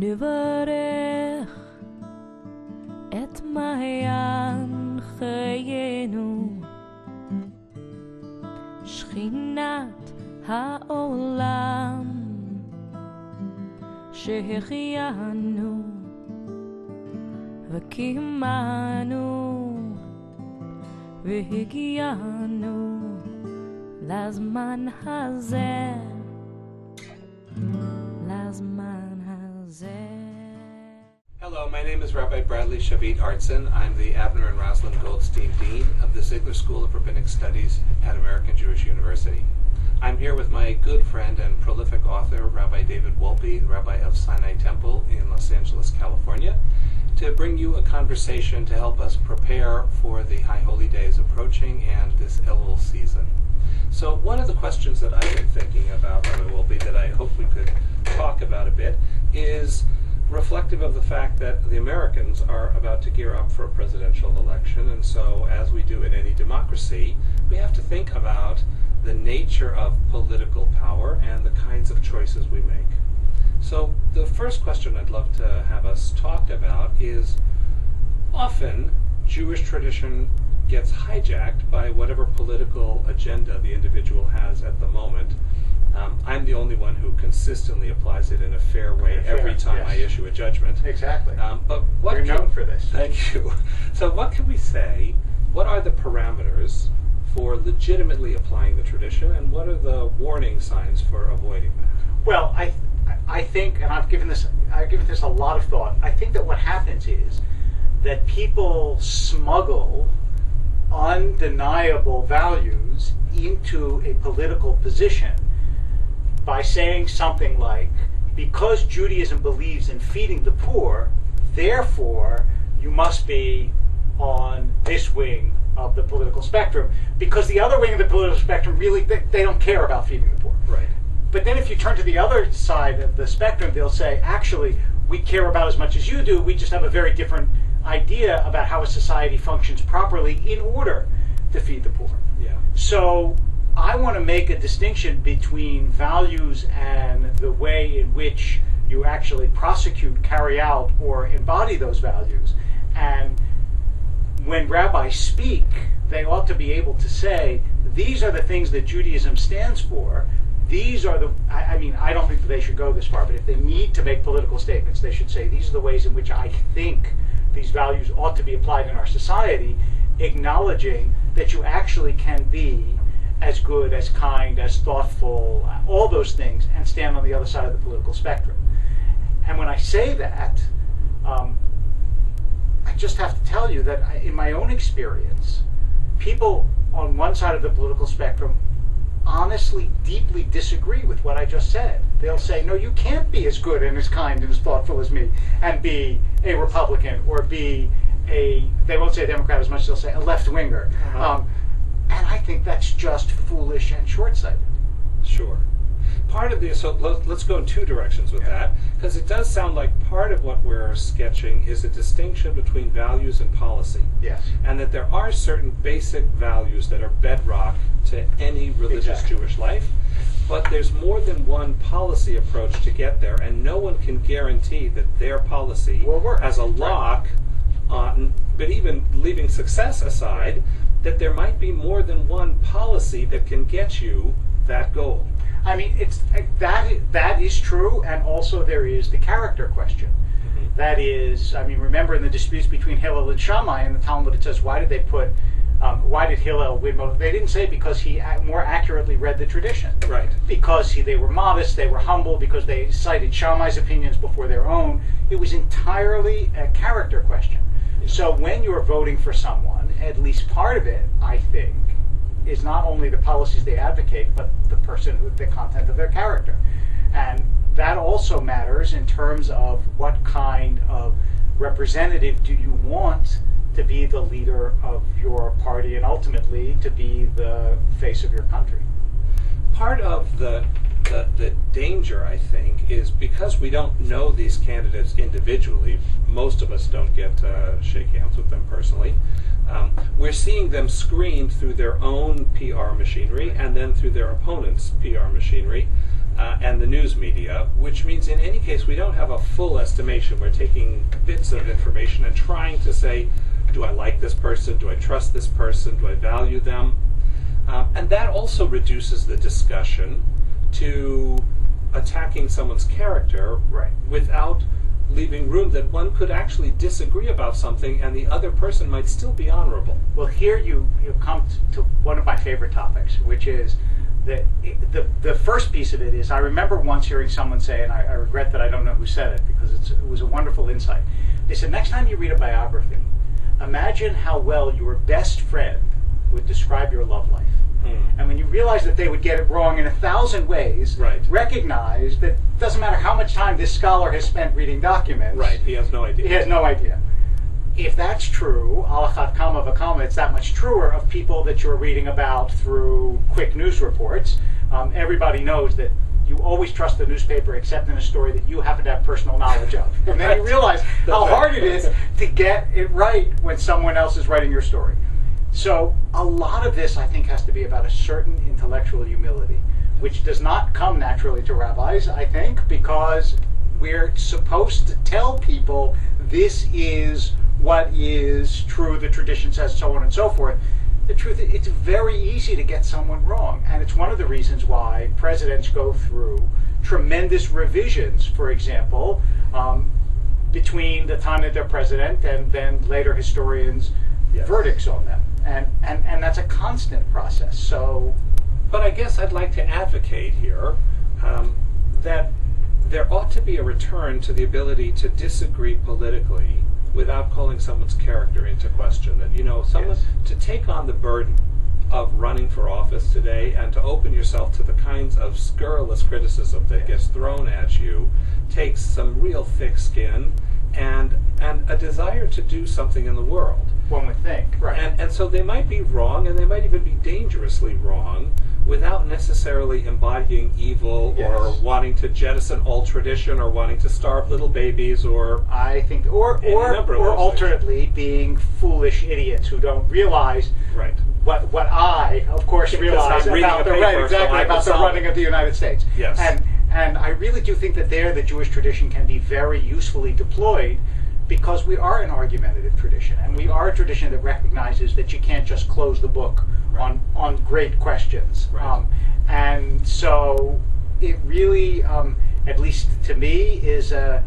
נברך את מעיין חיינו, שכינת העולם שהחיינו וקיימנו והגיענו לזמן הזה, לזמן הזה. Hello, my name is Rabbi Bradley Rabbis Artson. I'm the Abner and Rosalind Goldstein Dean of the Ziegler School of Rabbinic Studies at American Jewish University. I'm here with my good friend and prolific author, Rabbi David Wolpe, Rabbi of Sinai Temple in Los Angeles, California, to bring you a conversation to help us prepare for the High Holy Days approaching and this Elul season. So one of the questions that I've been thinking about, Rabbi Wolpe, that I hope we could talk about a bit, is reflective of the fact that the Americans are about to gear up for a presidential election, and so as we do in any democracy, we have to think about the nature of political power and the kinds of choices we make. So the first question I'd love to have us talk about is, often Jewish tradition gets hijacked by whatever political agenda the individual has at the moment. I'm the only one who consistently applies it in a fair way every time I issue a judgment. Exactly. But what You're known for this. Thank you. So what can we say? What are the parameters for legitimately applying the tradition, and what are the warning signs for avoiding that? Well, I think, and I've given this a lot of thought. I think that what happens is that people smuggle undeniable values into a political position by saying something like, because Judaism believes in feeding the poor, therefore you must be on this wing of the political spectrum, because the other wing of the political spectrum really, they don't care about feeding the poor. Right. But then if you turn to the other side of the spectrum, they'll say, actually, we care about as much as you do, we just have a very different idea about how a society functions properly in order to feed the poor. Yeah. So I want to make a distinction between values and the way in which you actually prosecute, carry out, or embody those values. And when rabbis speak, they ought to be able to say, these are the things that Judaism stands for. These are the, I mean, I don't think that they should go this far, but if they need to make political statements, they should say, these are the ways in which I think these values ought to be applied in our society, acknowledging that you actually can be as good, as kind, as thoughtful, all those things, and stand on the other side of the political spectrum. And when I say that, I just have to tell you that in my own experience, people on one side of the political spectrum honestly, deeply disagree with what I just said. They'll say, no, you can't be as good and as kind and as thoughtful as me and be a Republican or be they won't say a Democrat as much as they'll say a left-winger. And I think that's just foolish and short-sighted. Sure. Part of the, so let's go in two directions with that, because it does sound like part of what we're sketching is a distinction between values and policy. Yes. And that there are certain basic values that are bedrock to any religious Jewish life, but there's more than one policy approach to get there, and no one can guarantee that their policy will work has a lock on, but even leaving success aside, that there might be more than one policy that can get you that goal. I mean, that is true, and also there is the character question. Mm-hmm. That is, I mean, remember in the disputes between Hillel and Shammai in the Talmud, it says, why did Hillel win? They didn't say because he more accurately read the tradition. Right. Because they were modest, they were humble, because they cited Shammai's opinions before their own. It was entirely a character question. Yeah. So when you're voting for someone, at least part of it, I think, is not only the policies they advocate, but the content of their character. And that also matters in terms of what kind of representative do you want to be the leader of your party and ultimately to be the face of your country. Part of the danger, I think, is because we don't know these candidates individually, most of us don't get to shake hands with them personally, we're seeing them screened through their own PR machinery and then through their opponent's PR machinery. and the news media, which means in any case we don't have a full estimation. We're taking bits of information and trying to say, do I like this person? Do I trust this person? Do I value them? And that also reduces the discussion to attacking someone's character without leaving room that one could actually disagree about something and the other person might still be honorable. Well, here you come to one of my favorite topics, which is the first piece of it is, I remember once hearing someone say, and I regret that I don't know who said it because it was a wonderful insight. They said, next time you read a biography, imagine how well your best friend would describe your love life. And when you realize that they would get it wrong in 1,000 ways, recognize that it doesn't matter how much time this scholar has spent reading documents. He has no idea. He has no idea. If that's true, al achat kama v'kama, it's that much truer of people that you're reading about through quick news reports. Everybody knows that you always trust the newspaper except in a story that you happen to have personal knowledge of. And then you realize how hard it is to get it right when someone else is writing your story. So a lot of this, I think, has to be about a certain intellectual humility, which does not come naturally to rabbis, I think, because we're supposed to tell people this is what is true, the tradition says, so on and so forth. The truth is, it's very easy to get someone wrong, and it's one of the reasons why presidents go through tremendous revisions, for example, between the time that they're president and then later historians' verdicts on them. And that's a constant process. So, but I guess I'd like to advocate here that there ought to be a return to the ability to disagree politically without calling someone's character into question. That, someone to take on the burden of running for office today and to open yourself to the kinds of scurrilous criticism that gets thrown at you takes some real thick skin and a desire to do something in the world. One would think, right. And so they might be wrong, and they might even be dangerously wrong, without necessarily embodying evil or wanting to jettison all tradition or wanting to starve little babies or I think or alternately being foolish idiots who don't realize what I of course realize about the running of the United States. Yes. And I really do think that there the Jewish tradition can be very usefully deployed, because we are an argumentative tradition, and we are a tradition that recognizes that you can't just close the book on great questions. And so it really, at least to me, is a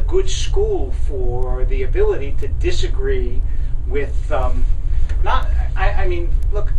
good school for the ability to disagree with, I mean, look,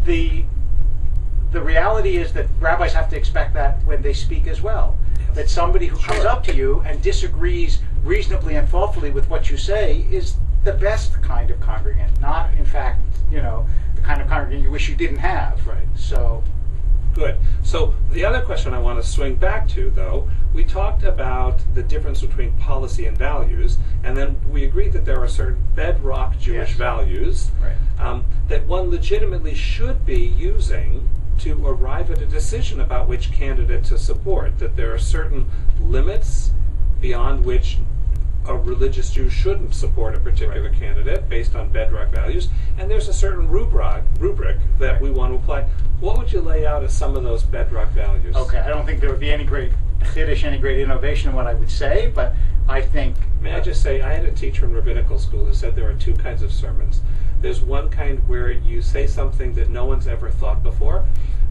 the reality is that rabbis have to expect that when they speak as well. That somebody who comes up to you and disagrees reasonably and thoughtfully with what you say is the best kind of congregant, not, in fact, the kind of congregant you wish you didn't have. So, good. So the other question I want to swing back to, though, we talked about the difference between policy and values, and then we agreed that there are certain bedrock Jewish values that one legitimately should be using to arrive at a decision about which candidate to support, that there are certain limits beyond which a religious Jew shouldn't support a particular candidate based on bedrock values, and there's a certain rubric that we want to apply. What would you lay out as some of those bedrock values? Okay, I don't think there would be any great chiddush, any great innovation in what I would say, but I think... May I just say, I had a teacher in rabbinical school who said there are two kinds of sermons. There's one kind where you say something that no one's ever thought before,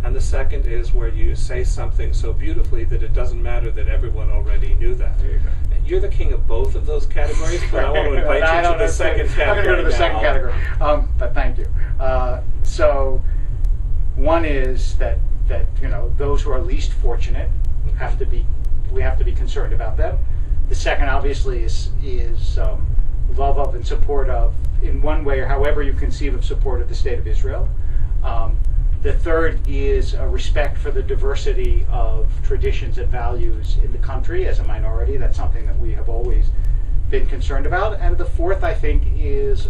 and the second is where you say something so beautifully that it doesn't matter that everyone already knew that. There you go. You're the king of both of those categories, but I want to invite you to the second category. I'm going to go to the second category, but thank you. So one is that those who are least fortunate we have to be concerned about them. The second, obviously, is love of and support of, in one way or however you conceive of support of the State of Israel. The third is a respect for the diversity of traditions and values in the country as a minority. That's something that we have always been concerned about. And the fourth, I think, is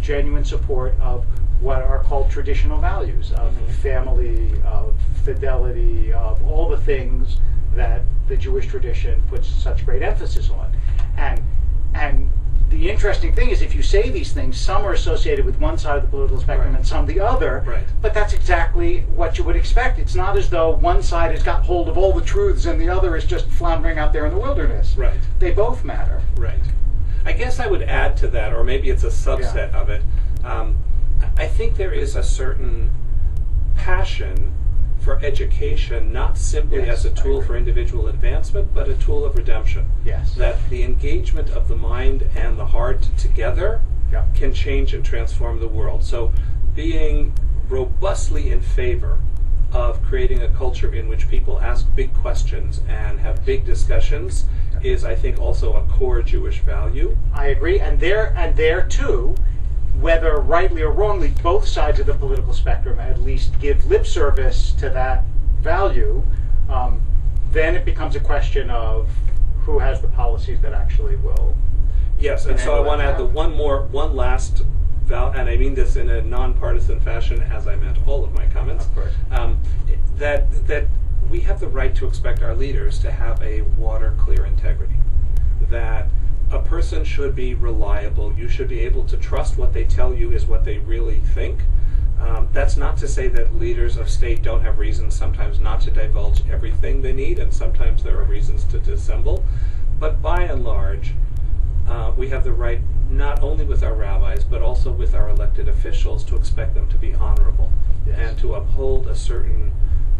genuine support of what are called traditional values, of family, of fidelity, of all the things that the Jewish tradition puts such great emphasis on. And the interesting thing is, if you say these things, some are associated with one side of the political spectrum and some the other, but that's exactly exactly what you would expect. It's not as though one side has got hold of all the truths and the other is just floundering out there in the wilderness. Right. They both matter. Right. I guess I would add to that, or maybe it's a subset of it. I think there is a certain passion for education, not simply as a tool for individual advancement, but a tool of redemption. Yes. That the engagement of the mind and the heart together can change and transform the world. So being robustly in favor of creating a culture in which people ask big questions and have big discussions is, I think, also a core Jewish value. I agree, and there too, whether rightly or wrongly, both sides of the political spectrum at least give lip service to that value. Then it becomes a question of who has the policies that actually will. Yes, and so I want to add one last value, and I mean this in a nonpartisan fashion, as I meant all of my comments. Of course. That we have the right to expect our leaders to have a water-clear integrity. That a person should be reliable. You should be able to trust what they tell you is what they really think. That's not to say that leaders of state don't have reasons sometimes not to divulge everything they need, and sometimes there are reasons to dissemble. But by and large, we have the right, not only with our rabbis, but also with our elected officials, to expect them to be honorable and to uphold a certain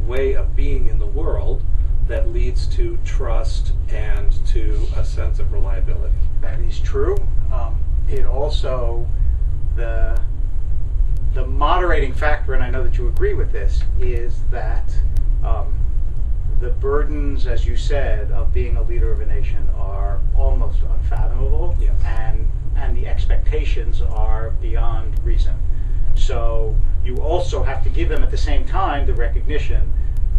way of being in the world that leads to trust and to a sense of reliability. That is true. It also, the moderating factor, and I know that you agree with this, is that the burdens, as you said, of being a leader of a nation are almost unfathomable, yes. and the expectations are beyond reason. So you also have to give them at the same time the recognition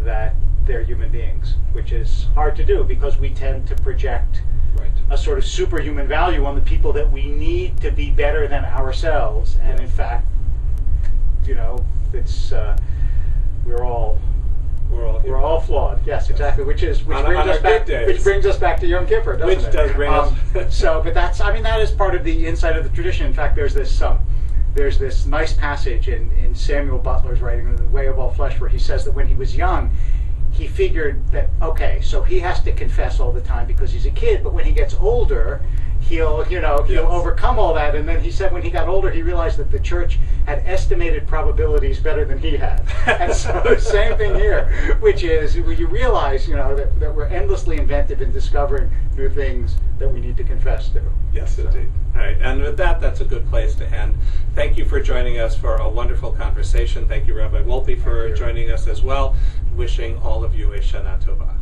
that they're human beings, which is hard to do because we tend to project a sort of superhuman value on the people that we need to be better than ourselves. And in fact, it's we're all flawed. Yes, exactly. Which brings us back to Yom Kippur, doesn't it? Which does bring us. But that is part of the inside of the tradition. In fact, there's this nice passage in Samuel Butler's writing, The Way of All Flesh, where he says that when he was young, he figured that, okay, so he has to confess all the time because he's a kid, but when he gets older, he'll overcome all that. And then he said when he got older, he realized that the church had estimated probabilities better than he had. And so same thing here, which is when you realize, that we're endlessly inventive in discovering new things that we need to confess to. Yes, indeed. All right, and with that, that's a good place to end. Thank you for joining us for a wonderful conversation. Thank you, Rabbi Wolpe, for joining us as well. Wishing all of you a Shana Tova.